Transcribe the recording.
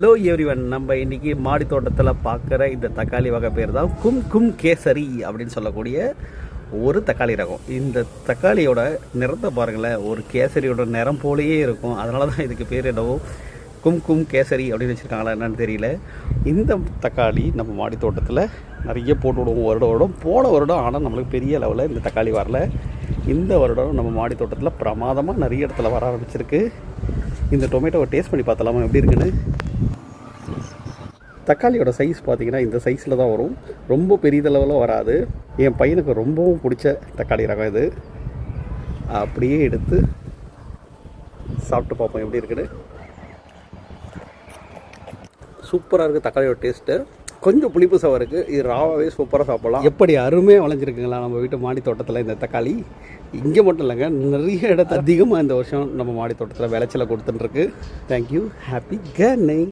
Hello everyone, நம்ம இன்றைக்கி மாடி தோட்டத்தில் பார்க்குற இந்த தக்காளி வகை பேர் தான் கும் கேசரி அப்படின்னு சொல்லக்கூடிய ஒரு தக்காளி ரகம். இந்த தக்காளியோட நிறத்தை பாருங்களேன், ஒரு கேசரியோட நிறம் போலேயே இருக்கும். அதனால தான் இதுக்கு பேர் என்னவோ கும் கேசரி அப்படின்னு வச்சுருக்காங்களா என்னன்னு தெரியல. இந்த தக்காளி நம்ம மாடி தோட்டத்தில் நிறைய போட்டு விடுவோம் வருடம். போன வருடம் ஆனால் நம்மளுக்கு பெரிய லெவலில் இந்த தக்காளி வரல. இந்த வருடம் நம்ம மாடி தோட்டத்தில் பிரமாதமாக நிறைய இடத்துல வர ஆரம்பிச்சிருக்கு. இந்த டொமேட்டோவை டேஸ்ட் பண்ணி பார்த்தலாமா எப்படி இருக்குன்னு. தக்காளியோட சைஸ் பார்த்திங்கன்னா இந்த சைஸில் தான் வரும், ரொம்ப பெரியதளவில் வராது. என் பையனுக்கு ரொம்பவும் பிடிச்ச தக்காளி ரகம் இது. அப்படியே எடுத்து சாப்பிட்டு பார்ப்போம் எப்படி இருக்குன்னு. சூப்பராக இருக்குது தக்காளியோட டேஸ்ட்டு. கொஞ்சம் புளிப்பு சவம் இருக்குது. இது ராவாகவே சூப்பராக சாப்பிட்லாம். எப்படி அருமையாக விளைஞ்சிருக்குங்களா நம்ம வீட்டு மாடி தோட்டத்தில் இந்த தக்காளி. இங்கே மட்டும் இல்லைங்க, நிறைய இடத்துல அதிகமாக இந்த வருஷம் நம்ம மாடி தோட்டத்தில் விளைச்சலை கொடுத்துட்டுருக்கு. தேங்க்யூ. Happy gardening.